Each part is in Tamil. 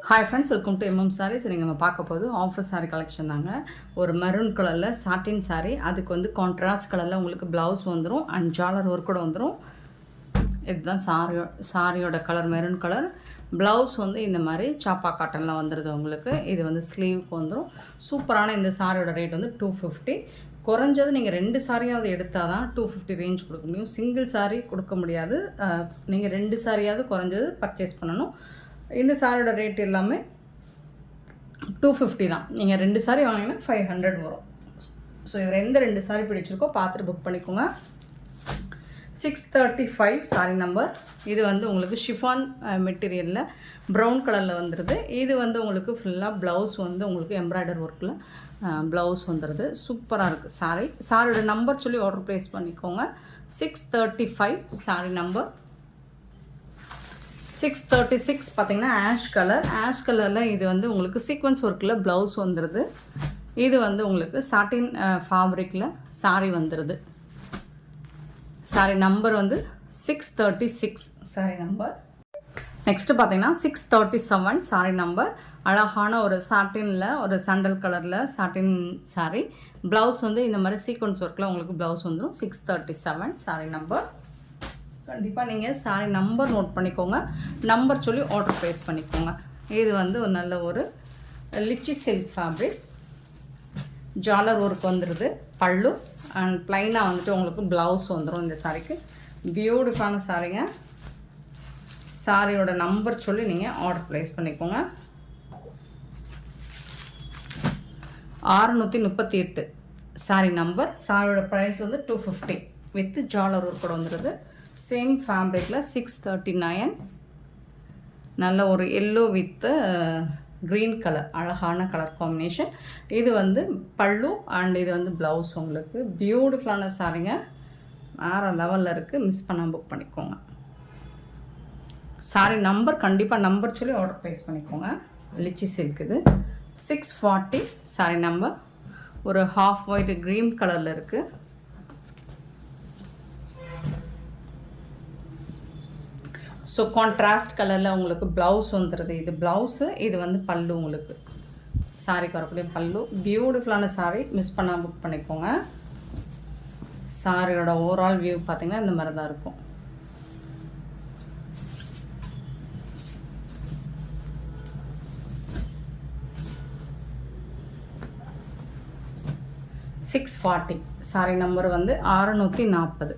Hi friends, welcome to MM sarees. நீங்கள் நம்ம பார்க்க போது ஆஃபர் சாரீ கலெக்ஷன் தாங்க. ஒரு மெரூன் கலரில் சாட்டின் சாரீ, அதுக்கு வந்து கான்ட்ராஸ்ட் கலரில் உங்களுக்கு ப்ளவுஸ் வந்துடும் அண்ட் ஜாலர் ஒர்க் கூட வந்துடும். இதுதான் சாரியோட கலர், மெரூன் கலர். ப்ளவுஸ் வந்து இந்த மாதிரி சாப்பா காட்டனில் வந்துடுது உங்களுக்கு. இது வந்து ஸ்லீவுக்கு வந்துடும். சூப்பரான இந்த சாரியோட ரேட் வந்து 250. குறைஞ்சது நீங்கள் 2 சாரியாவது எடுத்தால் தான் 250 ரேஞ்ச் கொடுக்க முடியும். சிங்கிள் சாரீ கொடுக்க முடியாது. நீங்கள் 2 சாரியாவது குறைஞ்சது பர்ச்சேஸ் பண்ணணும். இந்த சாரியோட ரேட் எல்லாமே 250 தான். நீங்கள் 2 சாரி வாங்கினீங்கன்னா 500 வரும். ஸோ இதில் எந்த 2 சாரி பிடிச்சிருக்கோ பார்த்துட்டு புக் பண்ணிக்கோங்க. 635 சாரி நம்பர். இது வந்து உங்களுக்கு ஷிஃபான் மெட்டீரியலில் ப்ரௌன் கலரில் வந்துடுது. இது வந்து உங்களுக்கு ஃபுல்லாக ப்ளவுஸ் வந்து உங்களுக்கு எம்ப்ராய்டர் ஒர்க்கில் ப்ளவுஸ் வந்துடுது. சூப்பராக இருக்குது சாரி. சாரியோட நம்பர் சொல்லி ஆர்டர் ப்ளேஸ் பண்ணிக்கோங்க. 635 சாரி நம்பர். 636 பார்த்திங்கன்னா ஆஷ் கலரில் இது வந்து உங்களுக்கு சீக்வன்ஸ் ஒர்க்கில் ப்ளவுஸ் வந்துடுது. இது வந்து உங்களுக்கு சாட்டின் ஃபேப்ரிக்கில் சாரி வந்துடுது. சாரி நம்பர் வந்து 636 சாரி நம்பர். நெக்ஸ்ட்டு பார்த்திங்கன்னா 637 சாரி நம்பர். அழகான ஒரு சாட்டினில் ஒரு சாண்டல் கலரில் சாட்டின் சாரி. ப்ளவுஸ் வந்து இந்த மாதிரி சீக்வன்ஸ் ஒர்க்கில் உங்களுக்கு ப்ளவுஸ் வந்துடும். 637 சாரி நம்பர். கண்டிப்பாக நீங்கள் சாரி நம்பர் நோட் பண்ணிக்கோங்க. நம்பர் சொல்லி ஆர்டர் ப்ளேஸ் பண்ணிக்கோங்க. இது வந்து ஒரு நல்ல ஒரு லிச்சி சில்க் ஃபேப்ரிக். ஜாலர் ஒர்க் வந்துடுது. பல்லு அண்ட் ப்ளைனாக வந்துட்டு உங்களுக்கு ப்ளவுஸ் வந்துடும். இந்த சாரிக்கு பியூட்டிஃபுல்லான சாரிங்க. சாரியோட நம்பர் சொல்லி நீங்கள் ஆர்டர் ப்ளேஸ் பண்ணிக்கோங்க. 638 சாரி நம்பர். சாரியோட ப்ரைஸ் வந்து 250 வித் ஜாலர் ஒர்க் கூட வந்துடுது. சேம் ஃபேப்ரிக்கில் 639. நல்ல ஒரு எல்லோ வித் க்ரீன் கலர், அழகான கலர் காம்பினேஷன். இது வந்து பல்லு அண்ட் இது வந்து ப்ளவுஸ். உங்களுக்கு பியூட்டிஃபுல்லான சாரிங்க. வேறு லெவலில் இருக்குது. மிஸ் பண்ணாமல் புக் பண்ணிக்கோங்க. சாரி நம்பர் கண்டிப்பாக நம்பர் சொல்லி ஆர்டர் ப்ளேஸ் பண்ணிக்கோங்க. லிச்சி சில்க் இது. 640 சாரி நம்பர். ஒரு ஹாஃப் ஒயிட் க்ரீன் கலரில் இருக்குது. ஸோ கான்ட்ராஸ்ட் கலரில் உங்களுக்கு ப்ளவுஸ் வந்துடுது. இது ப்ளவுஸு, இது வந்து பல்லு. உங்களுக்கு சாரிக்கு வரக்கூடிய பல்லு. பியூட்டிஃபுல்லான சாரி. மிஸ் பண்ணாமல் புக் பண்ணிக்கோங்க. சாரியோட ஓவரால் வியூ பார்த்திங்கன்னா இந்த மாதிரி தான் இருக்கும். $640 சாரி நம்பர் வந்து 640.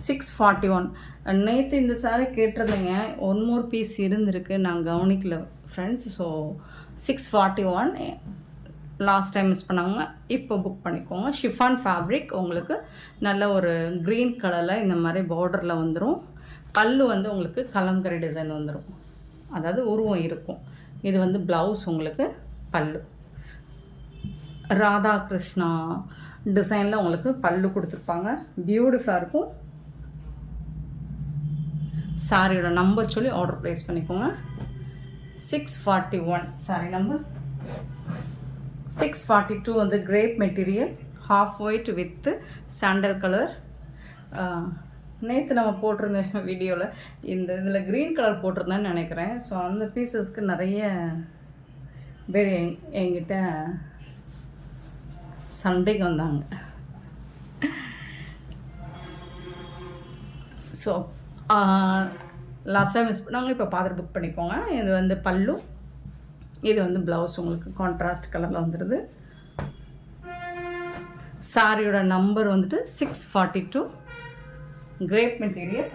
641. நேற்று இந்த சாரி கேட்டிருந்தேங்க. ஒன் மோர் பீஸ் இருந்திருக்கு, நான் கவனிக்கல friends. So 641 last time miss பண்ணாங்க. இப்போ புக் பண்ணிக்கோங்க. Chiffon fabric. உங்களுக்கு நல்ல ஒரு க்ரீன் கலரில் இந்த மாதிரி பார்டரில் வந்துடும். பல்லு வந்து உங்களுக்கு கலம்கரி டிசைன் வந்துடும், அதாவது உருவம் இருக்கும். இது வந்து ப்ளவுஸ். உங்களுக்கு பல்லு ராதா கிருஷ்ணா டிசைனில் உங்களுக்கு பல்லு கொடுத்துருப்பாங்க. பியூட்டிஃபுல்லாக இருக்கும். சாரியோட நம்பர் சொல்லி ஆர்டர் ப்ளேஸ் பண்ணிக்கோங்க. 641 சாரி நம்பர். 642 வந்து grape material, half white with sandal colour. நேற்று நம்ம போட்டிருந்த வீடியோவில் இதில் க்ரீன் கலர் போட்டிருந்தேன்னு நினைக்கிறேன். ஸோ அந்த பீசஸ்க்கு நிறைய பேர் என்கிட்ட சண்டைக்கு வந்தாங்க. ஸோ லாஸ்ட் டைம் மிஸ் பண்ணாங்க. இப்போ பார்த்துட்டு புக் பண்ணிக்கோங்க. இது வந்து பல்லு, இது வந்து ப்ளவுஸ். உங்களுக்கு கான்ட்ராஸ்ட் கலரில் வந்துடுது. சாரியோட நம்பர் வந்துட்டு 642 கிரேப் மெட்டீரியல்.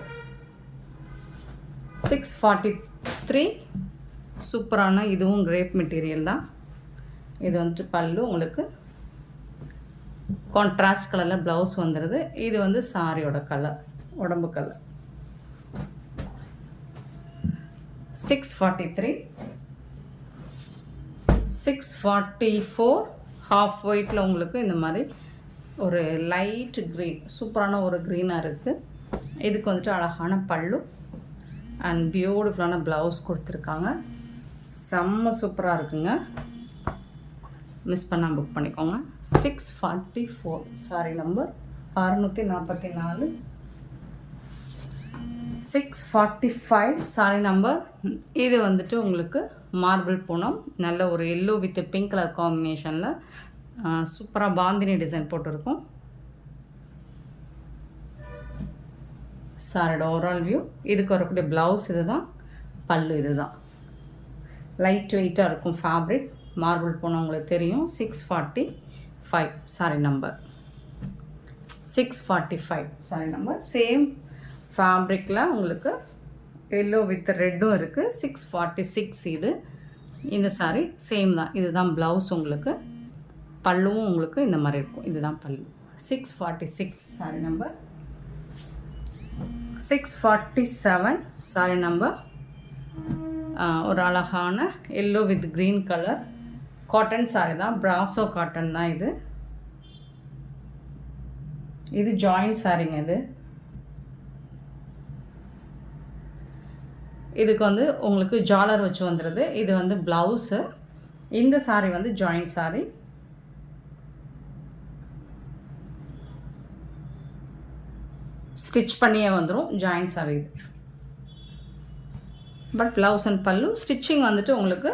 643 சூப்பரான இதுவும் கிரேப் மெட்டீரியல் தான். இது வந்துட்டு பல்லு. உங்களுக்கு கான்ட்ராஸ்ட் கலரில் ப்ளவுஸ் வந்துடுது. இது வந்து சாரியோட கலர், உடம்பு கலர். 643. 644 ஹாஃப் ஒயிட்டில் உங்களுக்கு இந்த மாதிரி ஒரு லைட் க்ரீன், சூப்பரான ஒரு க்ரீனாக இருக்குது. இதுக்கு வந்துட்டு அழகான பல்லு அண்ட் பியூட்டிஃபுல்லான ப்ளவுஸ் கொடுத்துருக்காங்க. செம்ம சூப்பராக இருக்குங்க. மிஸ் பண்ணால் புக் பண்ணிக்கோங்க. 644 சாரி நம்பர். 644 645 சாரி நம்பர். இது வந்துட்டு உங்களுக்கு மார்பிள் பூனம், நல்ல ஒரு எல்லோ வித் பிங்க் கலர் காம்பினேஷனில் சூப்பராக பாந்தினி டிசைன் போட்டிருக்கும். சாரியோட ஓவரால் வியூ. இதுக்கு வரக்கூடிய ப்ளவுஸ் இது தான், பல்லு இது தான். லைட் வெயிட்டாக இருக்கும் ஃபேப்ரிக். மார்பிள் பூனம் உங்களுக்கு தெரியும். 645 sari number. 645 sari number. Same ஃபேப்ரிக்கில் உங்களுக்கு எல்லோ வித் ரெட்டும் இருக்குது. 646 இது. இந்த சாரி சேம் தான். இதுதான் ப்ளவுஸ். உங்களுக்கு பல்லுவும் உங்களுக்கு இந்த மாதிரி இருக்கும். இதுதான் பல்லு. 646 சாரி நம்பர். 647 sorry number. ஒரு அழகான yellow with green colour cotton sorry தான். பிராசோ காட்டன் தான் இது. இது ஜாயிண்ட் சாரிங்க. இதுக்கு வந்து உங்களுக்கு ஜாலர் வச்சு வந்துடுது. இது வந்து ப்ளவுஸு. இந்த சாரி வந்து ஜாயிண்ட் சாரி. ஸ்டிச் பண்ணியே வந்துடும். ஜாயிண்ட் சாரி இது. பட் ப்ளவுஸ் அண்ட் பல்லு ஸ்டிச்சிங் வந்துட்டு உங்களுக்கு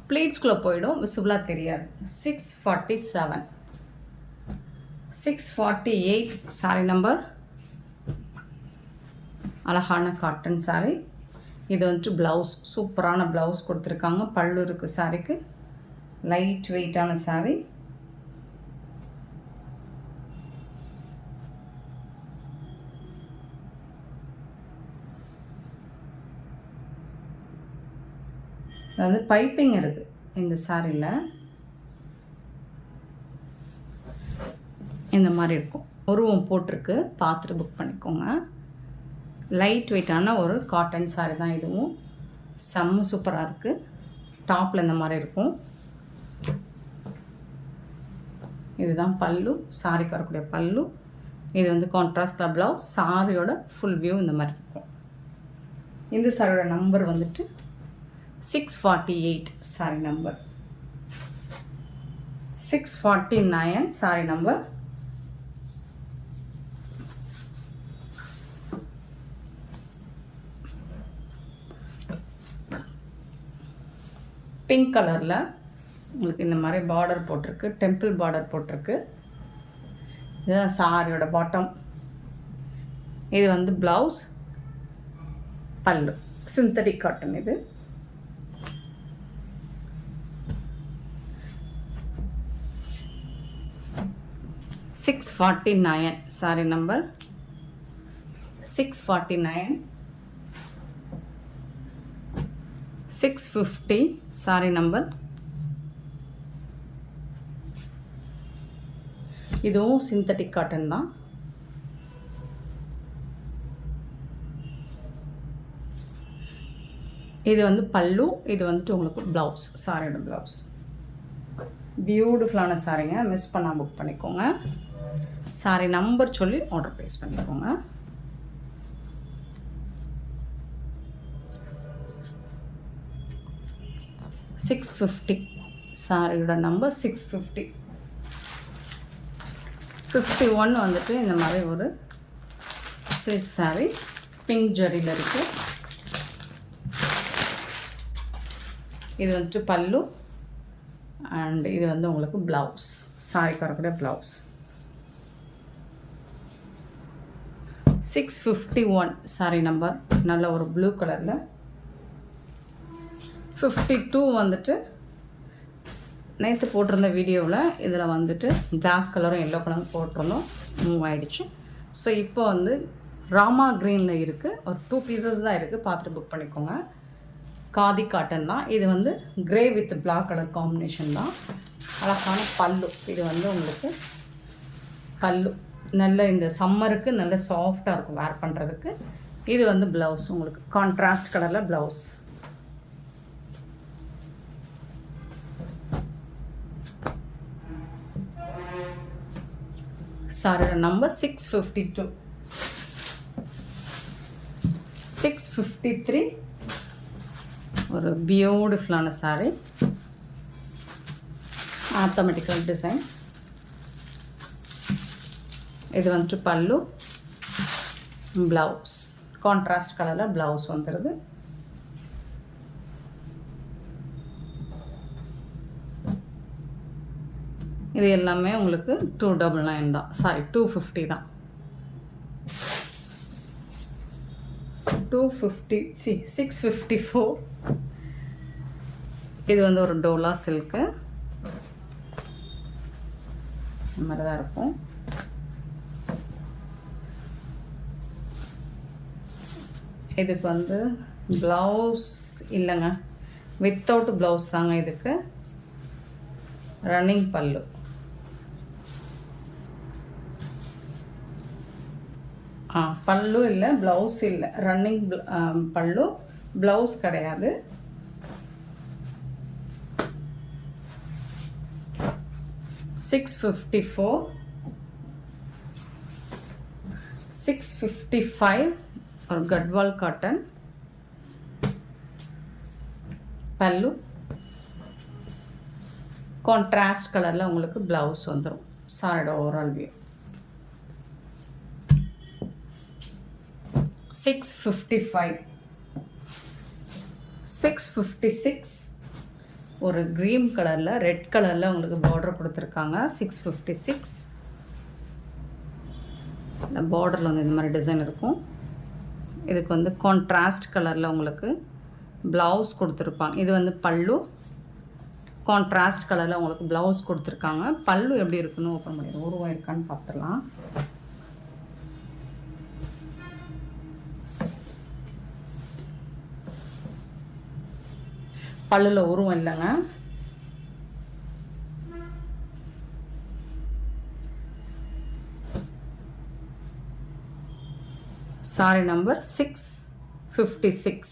ப்ளீட்ஸ்குள்ளே போயிடும், விசிபிளாக தெரியாது. 647 648 சாரி நம்பர். அழகான காட்டன் சாரி. இது வந்துட்டு ப்ளவுஸ். சூப்பரான ப்ளவுஸ் கொடுத்துருக்காங்க. பல்லு இருக்குது சாரிக்கு. லைட் வெயிட்டான சாரி. அதாவது பைப்பிங் இருக்குது இந்த சாரியில். இந்த மாதிரி இருக்கும். உருவம் போட்டிருக்கு, பார்த்துட்டு புக் பண்ணிக்கோங்க. லைட் வெயிட்டான ஒரு காட்டன் சாரி தான் இதுவும். செம்ம சூப்பராக இருக்குது. டாப்பில் இந்த மாதிரி இருக்கும். இதுதான் பல்லு. சாரிக்கு வரக்கூடிய பல்லு. இது வந்து கான்ட்ராஸ்ட் கலர் ப்ளவுஸ். சாரியோட ஃபுல் வியூ இந்த மாதிரி இருக்கும். இந்த சாரியோட நம்பர் வந்துட்டு 648 sorry number. 649 sorry number. Pink கலரில் உங்களுக்கு இந்த மாதிரி பார்டர் போட்டிருக்கு. டெம்பிள் பார்டர் போட்டிருக்கு. இதுதான் சாரியோட பாட்டம். இது வந்து ப்ளவுஸ், பல்லு. சிந்தட்டிக் காட்டன் இது. $649 சாரி நம்பர். 649 650 sorry number. இதுவும் சிந்தட்டிக் காட்டன் தான். இது வந்து பல்லு. இது வந்துட்டு உங்களுக்கு ப்ளவுஸ். சாரியோட ப்ளவுஸ். பியூட்டிஃபுல்லான சாரிங்க. மிஸ் பண்ணால் புக் பண்ணிக்கோங்க. சாரி நம்பர் சொல்லி ஆர்டர் ப்ளேஸ் பண்ணிக்கோங்க. $650 சாரியோட நம்பர் 650. 51 வந்துட்டு இந்த மாதிரி ஒரு சில்க் சாரி. பிங்க் ஜரியில் இருக்குது. இது வந்துட்டு பல்லு அண்ட் இது வந்து உங்களுக்கு ப்ளவுஸ். சாரிக்கு வரக்கூடிய ப்ளவுஸ். 651 sorry number. நல்ல ஒரு ப்ளூ கலரில். 52 வந்துட்டு நேற்று போட்டிருந்த வீடியோவில் இதில் வந்துட்டு பிளாக் கலரும் எல்லோ கலரும் போட்டிருந்தோம். மூவ் ஆகிடுச்சு. ஸோ இப்போ வந்து ராமா க்ரீனில் இருக்குது. ஒரு 2 பீசஸ் தான் இருக்குது. பார்த்துட்டு புக் பண்ணிக்கோங்க. காதி காட்டன் தான். இது வந்து grey with black colour combination தான். அழகான பல்லு. இது வந்து உங்களுக்கு பல்லு. நல்ல இந்த சம்மருக்கு நல்ல சாஃப்டாக இருக்கும் வேர் பண்ணுறதுக்கு. இது வந்து ப்ளவுஸ். உங்களுக்கு கான்ட்ராஸ்ட் கலரில் ப்ளவுஸ். சாரியோட நம்பர் 652. 653 ஒரு பியூட்டிஃபுல்லான சாரி. ஆத்தமெட்டிக்கல் டிசைன். இது வந்துட்டு பல்லு, ப்ளவுஸ். கான்ட்ராஸ்ட் கலரில் ப்ளவுஸ் வந்துடுது. இது எல்லாமே உங்களுக்கு 299 தான், சாரி 250 தான். 654. இது வந்து ஒரு டோலா சில்க்கு, இந்த மாதிரி தான் இருக்கும். இதுக்கு வந்து ப்ளவுஸ் இல்லைங்க, வித்தவுட் ப்ளவுஸ் தாங்க. இதுக்கு ரன்னிங் பல்லு. பல்லு இல்லை, ப்ளவுஸ் இல்லை, ரன்னிங் பல்லு, ப்ளவுஸ் கிடையாது. $654, $655 ஒரு கட்வால் காட்டன் பல்லு. கான்ட்ராஸ்ட் கலரில் உங்களுக்கு ப்ளவுஸ் வந்துடும். சாரியோட ஓவரால் வியூ. 655. 656 ஒரு க்ரீன் கலரில் ரெட் கலரில் உங்களுக்கு பார்டர் கொடுத்துருக்காங்க. 656 இந்த பார்டரில் வந்து இந்த மாதிரி டிசைன் இருக்கும். இதுக்கு வந்து கான்ட்ராஸ்ட் கலரில் உங்களுக்கு ப்ளவுஸ் கொடுத்துருப்பாங்க. இது வந்து பல்லு, கான்ட்ராஸ்ட் கலரில் உங்களுக்கு ப்ளவுஸ் கொடுத்துருக்காங்க. பல்லு எப்படி இருக்குன்னு ஓப்பன் பண்ணிடுவோம், உருவம் இருக்கான்னு பார்த்துடலாம். பல்லில் உருவம் இல்லைங்க. Sorry number 656.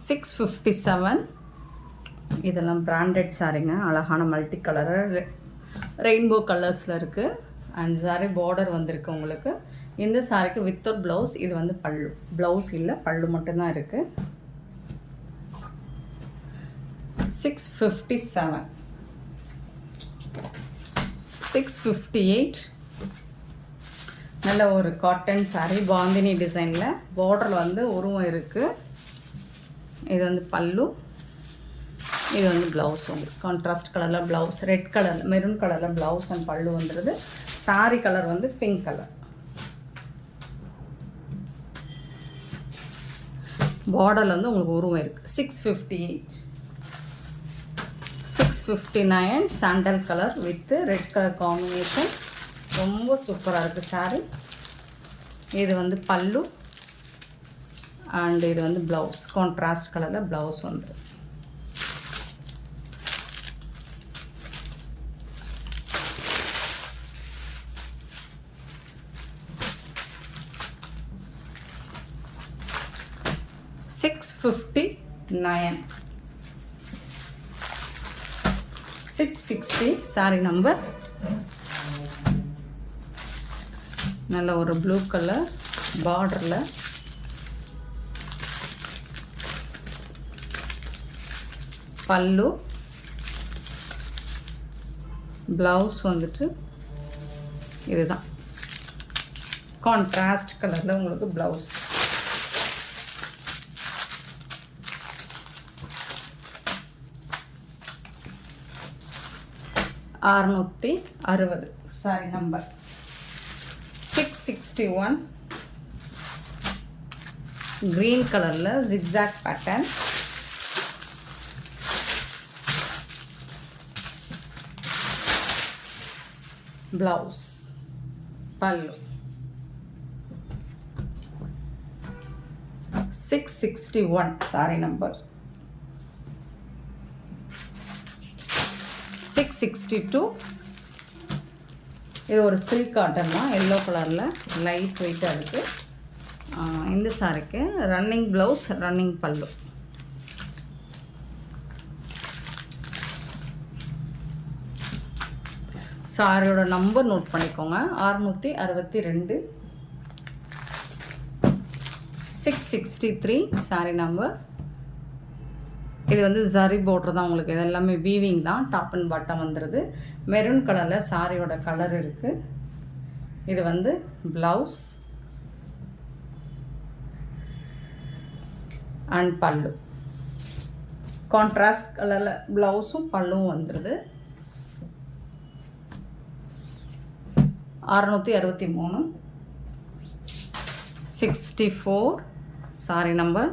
$657. இதெல்லாம் பிராண்டட் சாரிங்க, அழகான மல்டி கலர் ரெயின்போ கலர்ஸில் இருக்குது. அண்ட் சாரி பார்டர் வந்திருக்கு உங்களுக்கு. இந்த சாரிக்கு வித்தவுட் ப்ளவுஸ். இது வந்து பல்லு, ப்ளவுஸ் இல்லை, பல்லு மட்டும்தான் இருக்குது. 657. 658 நல்ல ஒரு காட்டன் சாரி, பாந்தினி டிசைனில் பார்டரில் வந்து உருவம் இருக்குது. இது வந்து பல்லு, இது வந்து ப்ளவுஸ். உங்களுக்கு கான்ட்ராஸ்ட் கலரில் ப்ளவுஸ், ரெட் கலரில் மெரூன் கலரில் ப்ளவுஸ் அண்ட் பல்லு வந்துடுது. சாரி கலர் வந்து பிங்க் கலர். பார்டரில் வந்து உங்களுக்கு உருவம் இருக்குது. 658. 659 sandal colour with red colour combination. ரொம்ப சூப்பராக இருக்குது சாரி. இது வந்து பல்லு அண்ட் இது வந்து ப்ளவுஸ், கான்ட்ராஸ்ட் கலரில் ப்ளவுஸ் வந்து. $659. 660 சாரி நம்பர். நல்ல ஒரு ப்ளூ கலர் பார்டரில் பல்லு, ப்ளவுஸ் வந்துட்டு இதுதான் கான்ட்ராஸ்ட் கலரில் உங்களுக்கு ப்ளவுஸ். $660 sorry number. 661 க்ரீன் கலரில் ஜிக்ஸாக் பேட்டர்ன். ப்ளவுஸ், பல்லு. 661 சாரி நம்பர். 662 இது ஒரு சில்க் காட்டன் தான், எல்லோ கலரில் லைட் வெயிட்டாக இருக்குது. இந்த சாரிக்கு ரன்னிங் ப்ளவுஸ், ரன்னிங் பல்லு. சாரியோட நம்பர் நோட் பண்ணிக்கோங்க. 662. 663 சாரி நம்பர். இது வந்து ஜரி border தான் உங்களுக்கு. இது எல்லாமே வீவிங் தான். டாப் அண்ட் பாட்டம் வந்துடுது. மெரூன் கலரில் சாரியோட கலர் இருக்குது. இது வந்து ப்ளவுஸ் அண்ட் பல்லு. கான்ட்ராஸ்ட் கலரில் ப்ளவுஸும் பல்லுவும் வந்துடுது. 663 64 சாரி நம்பர்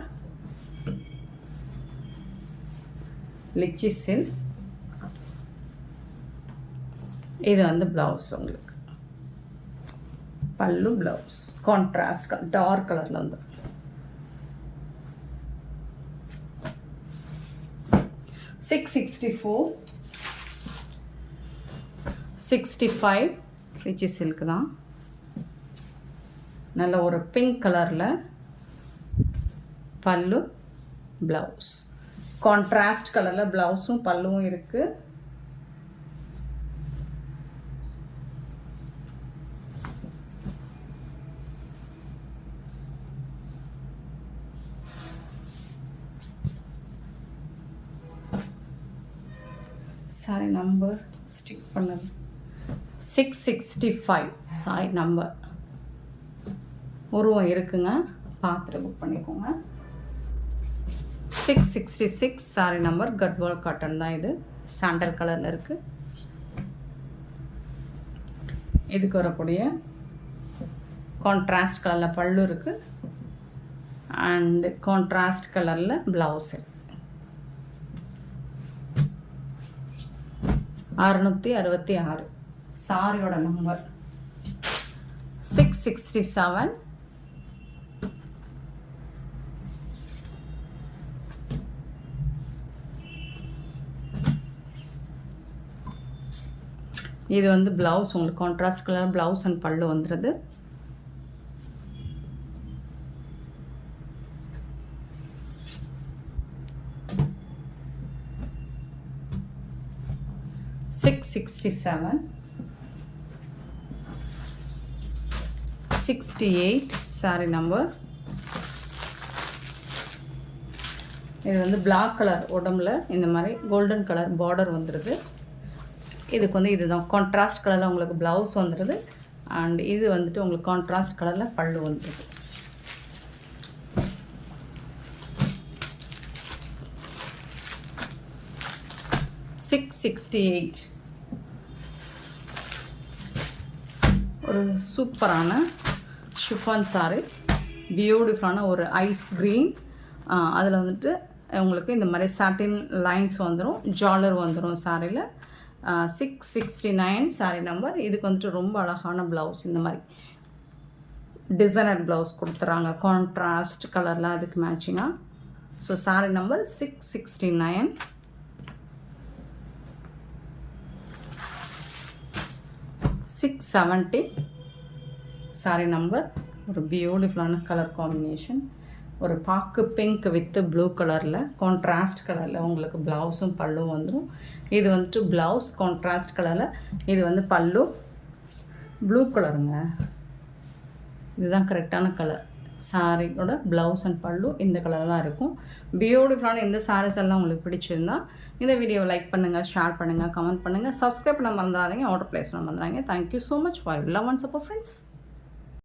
லிச்சி சில்க். இது வந்து ப்ளவுஸ் உங்களுக்கு. பல்லு ப்ளவுஸ் கான்ட்ராஸ்ட் டார்க் கலரில் வந்து 664 65 ரிச்சி சில்க் தான். நல்ல ஒரு பிங்க் கலரில் பல்லு ப்ளவுஸ். கான்ட்ராஸ்ட் கலரில் ப்ளவுஸும் பல்லுவும் இருக்குது. சாரி நம்பர் ஸ்டிக் பண்ணது 665 சாரி நம்பர். உருவம் இருக்குங்க, பார்த்துட்டு புக் பண்ணிக்கோங்க. 666 சாரி நம்பர். கட்வால் காட்டன் தான் இது. சாண்டல் கலரில் இருக்குது. இதுக்கு வரக்கூடிய கான்ட்ராஸ்ட் கலரில் பல்லு இருக்குது அண்ட் கான்ட்ராஸ்ட் கலரில் ப்ளவுஸு. 666 சாரியோட நம்பர் 667. இது வந்து ப்ளவுஸ் உங்களுக்கு. கான்ட்ராஸ்ட் கலர் ப்ளவுஸ் அண்ட் பல்லு வந்துடுது. $667 68 சாரி நம்பர். இது வந்து பிளாக் கலர் உடம்புல இந்த மாதிரி கோல்டன் கலர் பார்டர் வந்துடுது. இதுக்கு வந்து இதுதான் கான்ட்ராஸ்ட் கலரில் உங்களுக்கு ப்ளவுஸ் வந்துடுது அண்ட் இது வந்துட்டு உங்களுக்கு கான்ட்ராஸ்ட் கலரில் பல்லு வந்துடுது. $668 ஒரு சூப்பரான ஷிஃபான் சாரி. பியூட்டிஃபுல்லான ஒரு ஐஸ் க்ரீன். அதில் வந்துட்டு உங்களுக்கு இந்த மாதிரி சாட்டின் லைன்ஸ் வந்துடும், ஜாலர் வந்துடும் சாரியில். 669 சாரி நம்பர். இதுக்கு வந்துட்டு ரொம்ப அழகான ப்ளவுஸ். இந்த மாதிரி டிசைனர் ப்ளவுஸ் கொடுத்துறாங்க கான்ட்ராஸ்ட் கலரில் அதுக்கு மேட்சிங்காக. So sari number 669. 670 sari number. ஒரு பியூட்டிஃபுல்லான கலர் காம்பினேஷன். ஒரு பாக்கு பிங்க் வித் ப்ளூ கலரில் கான்ட்ராஸ்ட் கலரில் உங்களுக்கு ப்ளவுஸும் பல்லும் வந்துடும். இது வந்துட்டு ப்ளவுஸ் கான்ட்ராஸ்ட் கலரில், இது வந்து பல்லு ப்ளூ கலருங்க. இதுதான் கரெக்டான கலர். சாரியோட ப்ளவுஸ் அண்ட் பல்லு இந்த கலர் தான் இருக்கும். பியூட்டிஃபுல்லான இந்த சாரீஸ் எல்லாம் உங்களுக்கு பிடிச்சிருந்தா இந்த வீடியோவை லைக் பண்ணுங்கள், ஷேர் பண்ணுங்கள், கமெண்ட் பண்ணுங்கள், சப்ஸ்கிரைப் பண்ண மறந்துடாதீங்க, ஆர்டர் ப்ளேஸ் பண்ண மறந்துடாதீங்க. Thank you so much for love and support friends.